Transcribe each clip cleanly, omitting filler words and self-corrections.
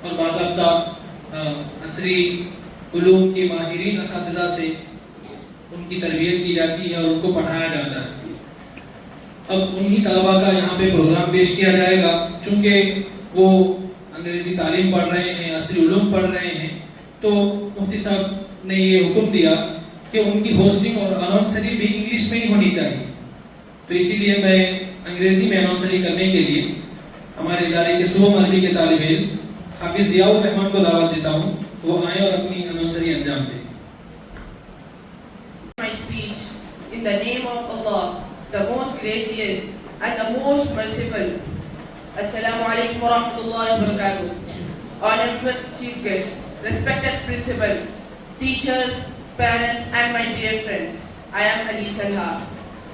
और बाज़ाब्ता असरी उलूम के माहिरीन असातिज़ा से उनकी तरबियत की जाती है और उनको पढ़ाया जाता है। अब उन्हीं तलबा का यहाँ पे प्रोग्राम पेश किया जाएगा। चूँकि वो अंग्रेज़ी तालीम पढ़ रहे हैं, असरी उलूम पढ़ रहे हैं, तो मुफ्ती साहब ने ये हुक्म दिया कि उनकी होस्टिंग और अनाउंसरी भी इंग्लिश में ही होनी चाहिए। तो इसीलिए मैं अंग्रेज़ी में अनाउंसरी करने के लिए हमारे इदारे के सुबह अरबी के तालिब इल्म हाफिज़ ज़ियाउर रहमान को दावत देता हूँ, वो आए और अपनी अनाउंसरी अंजाम दें। My speech in the name of Allah, the most gracious and the most merciful. Assalamu alaikum wa rahmatullahi wa barakatuh. Honorable Chief Guest, respected principal, teachers, parents and my dear friends, I am Ali Salha.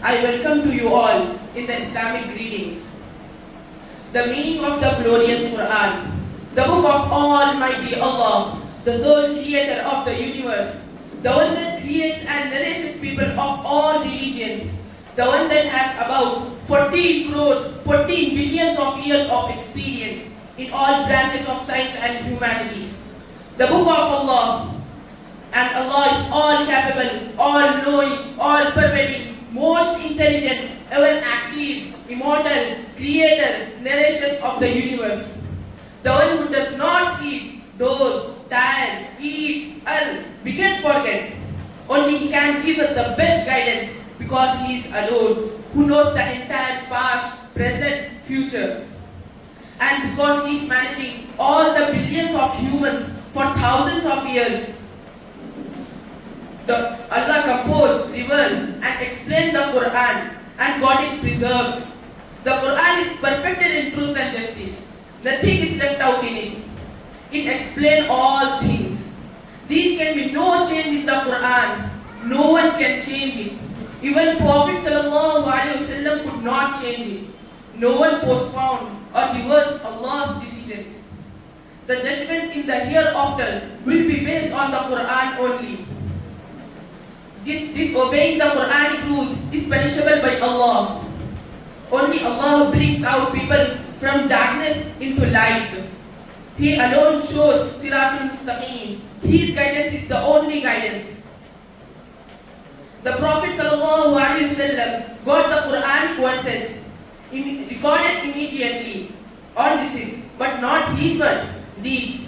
I welcome to you all in the Islamic greetings. The meaning of the glorious Quran, the book of Almighty Allah, the sole creator of the universe, the one that creates and nourishes people of all religions, the one that has about 14 crores, 14 billions of years of experience in all branches of science and humanities. The book of Allah, and Allah is all capable, all knowing, all pervading, most intelligent, ever active, immortal, creator, narration of the universe. The one who does not sleep, doze, tire, eat, begin forget. Only He can give us the best guidance because He is alone, who knows the entire past, present, future. And because He is managing all the billions of humans for thousands of years. Allah composed, revealed and explained the Quran and got it preserved. The Quran is perfected in truth and justice. Nothing is left out in it. It explains all things. There can be no change in the Quran. No one can change it. Even Prophet ﷺ could not change it. No one postponed or reversed Allah's decisions. The judgment in the hereafter will be based on the Quran only. Disobeying the Quranic rules is punishable by Allah. Only Allah brings out people from darkness into light. He alone shows Siratul Mustaqim. His guidance is the only guidance. The Prophet ﷺ got the Quranic verses recorded immediately on receipt, but not his words, deeds.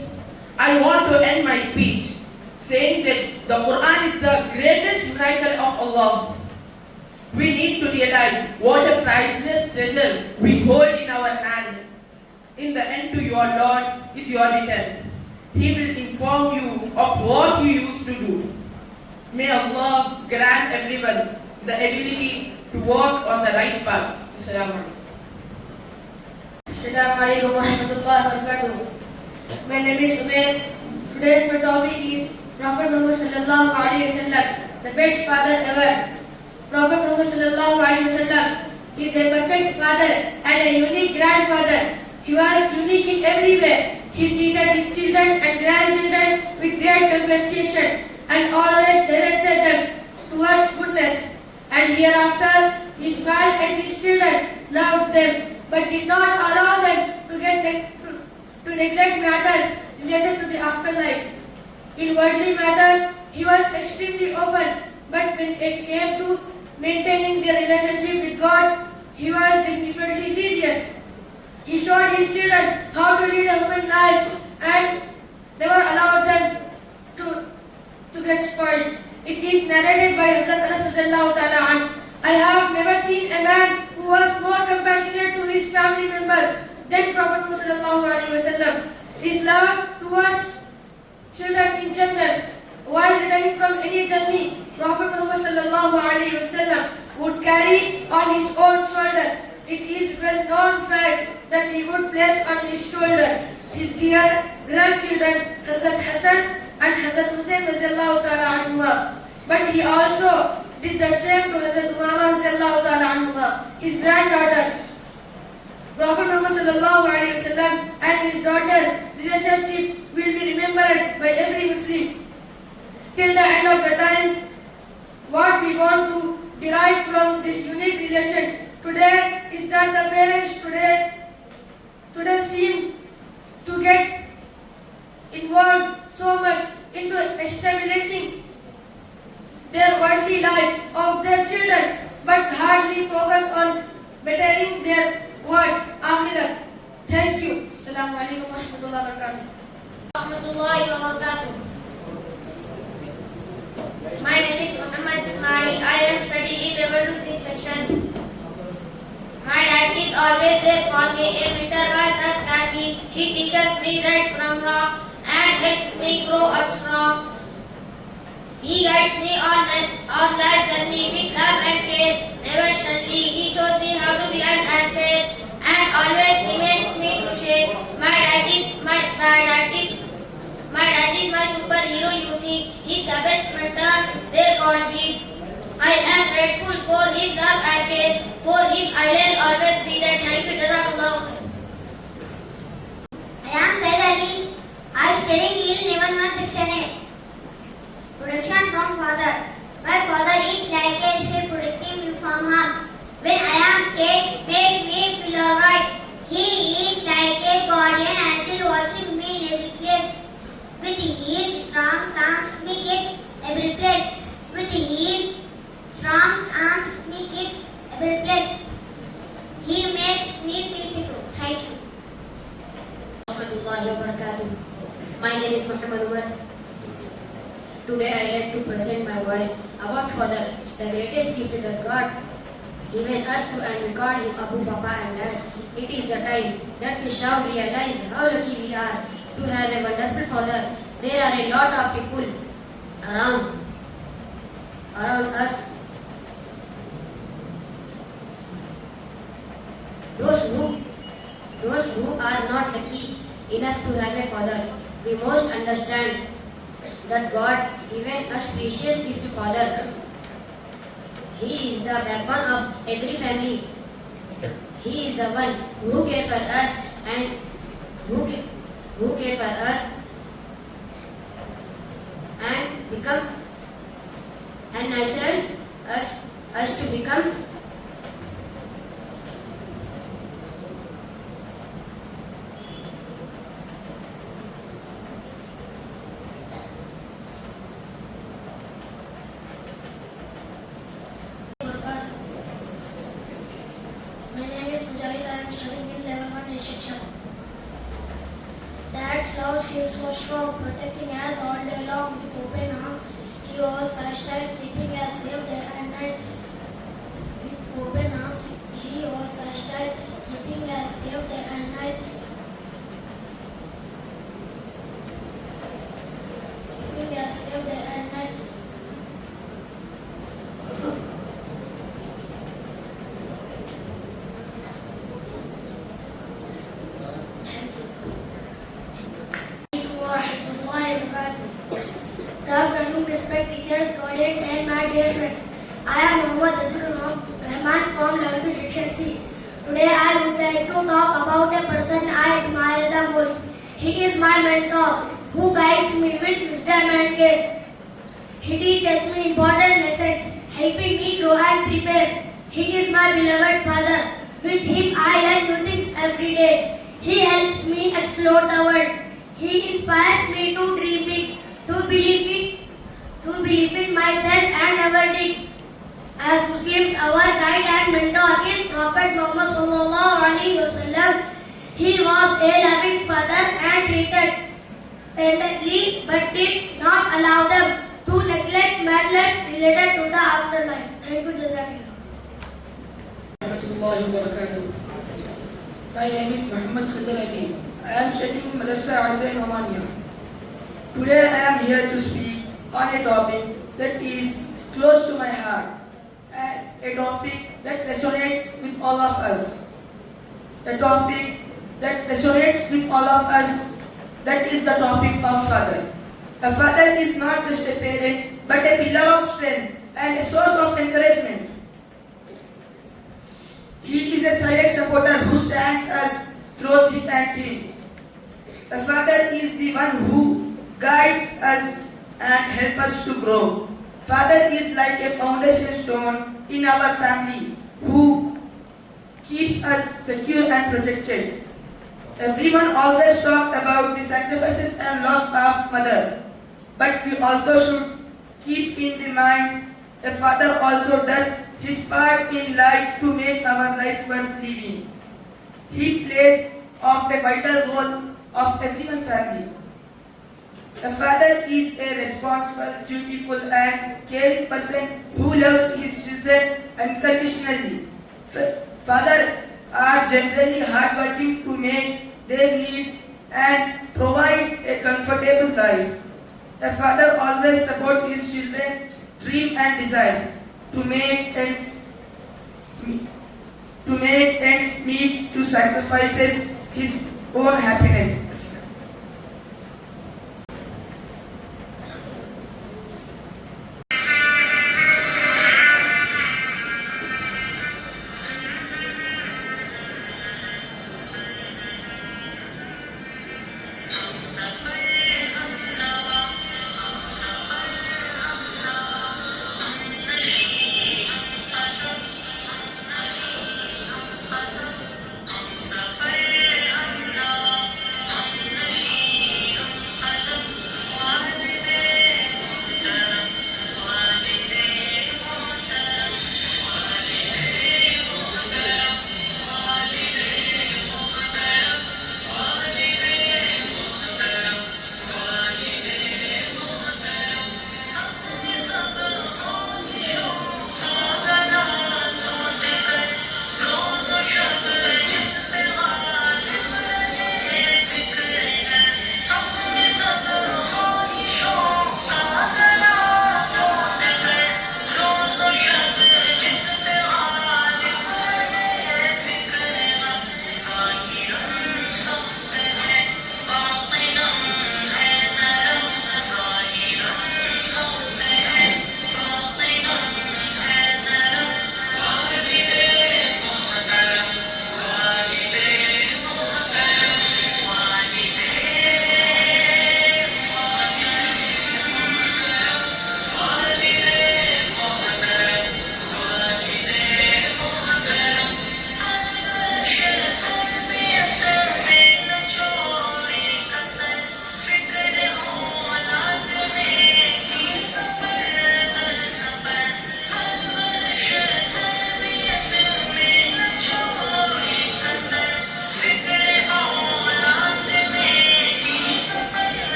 I want to end my speech saying that the Quran is the greatest miracle of Allah. We need to realize what a priceless treasure we hold in our hand. In the end to your Lord is your return. He will inform you of what you used to do. May Allah grant everyone the ability to walk on the right path. Assalamu alaikum. Assalamu alaikum wa rahmatullahi wa barakatuh. My name is Umair. Today's my topic is Prophet Muhammad sallallahu alaihi wasallam, the best father ever. Prophet Muhammad sallallahu alaihi wasallam is a perfect father and a unique grandfather. He was unique in every way. He treated his children and grandchildren with great compassion and always directed them towards goodness. And hereafter, he smiled at his children, loved them, but did not allow them to neglect matters related to the afterlife. In worldly matters, he was extremely open, but when it came to maintaining their relationship with God, he was dignifiedly serious. He showed his children how to lead a human life and never allowed them to get spoiled. It is narrated by Hazrat Anas radhiyallahu ta'ala anhu. I have never seen a man who was more compassionate to his family member than Prophet Muhammad sallallahu alaihi wasallam. His love towards children in general, while returning from any journey, Prophet Muhammad sallallahu alaihi wasallam would carry on his own shoulder. It is well known fact that he would place on his shoulder his dear grandchildren Hazrat Hassan and Hazrat Hussain radhiyallahu ta'ala anhuma. But he also did the same to Hazrat Umama radhiyallahu ta'ala anhuma, his granddaughter. Prophet Muhammad sallallahu alaihi wasallam and his daughter relationship will be remembered by every Muslim till the end of the times. What we want to derive from this unique relation today is that the parents today seem to get towards Akhirat. Thank you. Assalamu alaikum wa rahmatullahi wa barakatuh. Rahmatullahi wa barakatuh. My name is Muhammad Ismail. I am studying in level 2 section. My dad is always there for me. A mentor was as can be. He teaches me right from wrong and helps me grow up strong. He guides me on life journey with love and care. Never suddenly, he shows me how to be kind and fair, and always reminds me to share. My dad is my superhero. You see, he's the best mentor there could be. I am grateful for his love and care. For him, I will always be there. Thank you, Jazakallah. I am Said Ali. I am studying in level 1 section A. Protection from father. My father is like a shield protecting me from harm. When I am scared, make me feel alright. He is like a guardian angel watching me in every place. With his strong arms, me keeps every place. With his strong arms, me keeps every place. He makes me feel secure. Thank you. Rahmatullahi wa barakatuh. My name is Muhammad Umar. Today I like to present my voice about Father, the greatest gift that God given us to, and we call him Abu, Papa and Dad. It is the time that we shall realize how lucky we are to have a wonderful Father. There are a lot of people around us. Those who are not lucky enough to have a father, we must understand that God given us precious gift Father. He is the backbone of every family. He is the one who cares for us and who cares for us and become and natural us to become My name is Mujahid. I am studying in level 1 in Shiksha. Dad's love seems so strong, protecting us all day long with open arms. He always hashtag keeping us safe day and night. With open arms, he always hashtag keeping us safe day and night. Keeping us safe day and night. Good afternoon, respect teachers, guardians, and my dear friends. I am Mohammad Abdul Rahman from level 2 section C. Today I would like to talk about a person I admire the most. He is my mentor who guides me with wisdom and care. He teaches me important lessons, helping me grow and prepare. He is my beloved father. With him I learn new things every day. He helps me explore the world. He inspires me to dream big, to believe in myself and never dig. As Muslims, our guide and mentor is Prophet Muhammad sallallahu alaihi wasallam. He was a loving father and treated tenderly, but did not allow them to neglect matters related to the afterlife. Thank you, Jazakallah. Rahmatullahi wa barakatuh. My name is Muhammad Khazar Ali. I am studying in Madrasa Al-Bayn, Romania. Today I am here to speak on a topic that is close to my heart and a topic that resonates with all of us. A topic that resonates with all of us, that is the topic of father. A father is not just a parent but a pillar of strength and a source of encouragement. He is a silent supporter who stands us through thick and thin. A father is the one who guides us and helps us to grow. Father is like a foundation stone in our family who keeps us secure and protected. Everyone always talks about the sacrifices and love of mother, but we also should keep in the mind a father also does his part in life to make our life worth living. he plays of a vital role of everyone's family. A father is a responsible, dutiful and caring person who loves his children unconditionally. Fathers are generally hardworking to make their needs and provide a comfortable life. A father always supports his children's dreams and desires to make ends meet, to sacrifices his own happiness.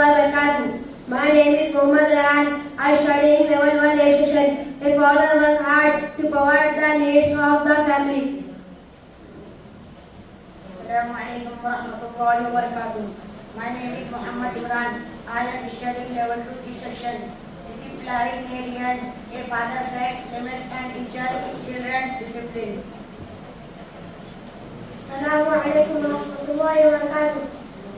warahmatullahi wabarakatuh. My name is Mohammad Rahan. I study in level 1 A session. A father works hard to provide the needs of the family. Assalamu alaikum warahmatullahi wabarakatuh. My name is Muhammad Imran. I am studying level 2 C section. Disciplinarian. A father sets limits and teaches children discipline. Assalamu alaikum warahmatullahi wabarakatuh.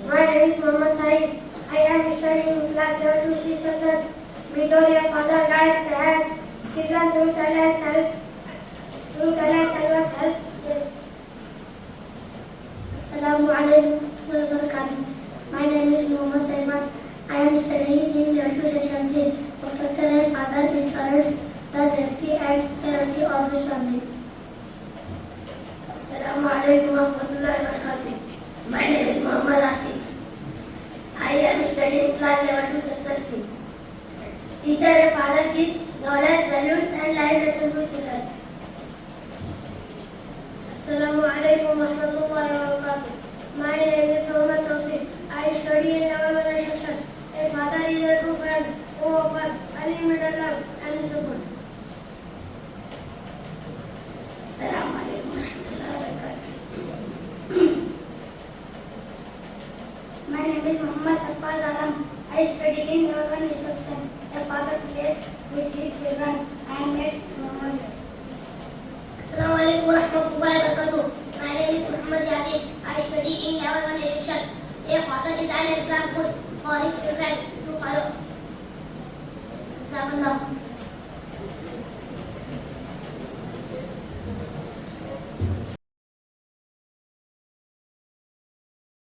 My name is Muhammad Saeed. I am studying in class level 2 C section. Victoria father guides as children through challenge helps them. Assalamu alaikum warahmatullahi wabarakatuh. My name is Muhammad Saiman. I am studying in level 2 section C. Protector and father insurance the safety and security of his family. Assalamu alaikum warahmatullahi wabarakatuh. My name is Muhammad Asif. I am studying class level 2 section C. Teacher and father give knowledge, values and life lessons to children. Assalamu alaikum warahmatullahi wabarakatuh. My name is Muhammad Tawfiq. I study in level 1 section. A father is a true friend who offers unlimited love and support. Assalamu alaikum warahmatullahi wabarakatuh. My name is Muhammad Sarfaz Alam. I study in level 1 section. A father plays with his children and makes memories. Assalamu alaikum warahmatullahi wabarakatuh. My name is Muhammad Yasin. I study in level 1 section. A father is an example for his children to follow. Jazakallah.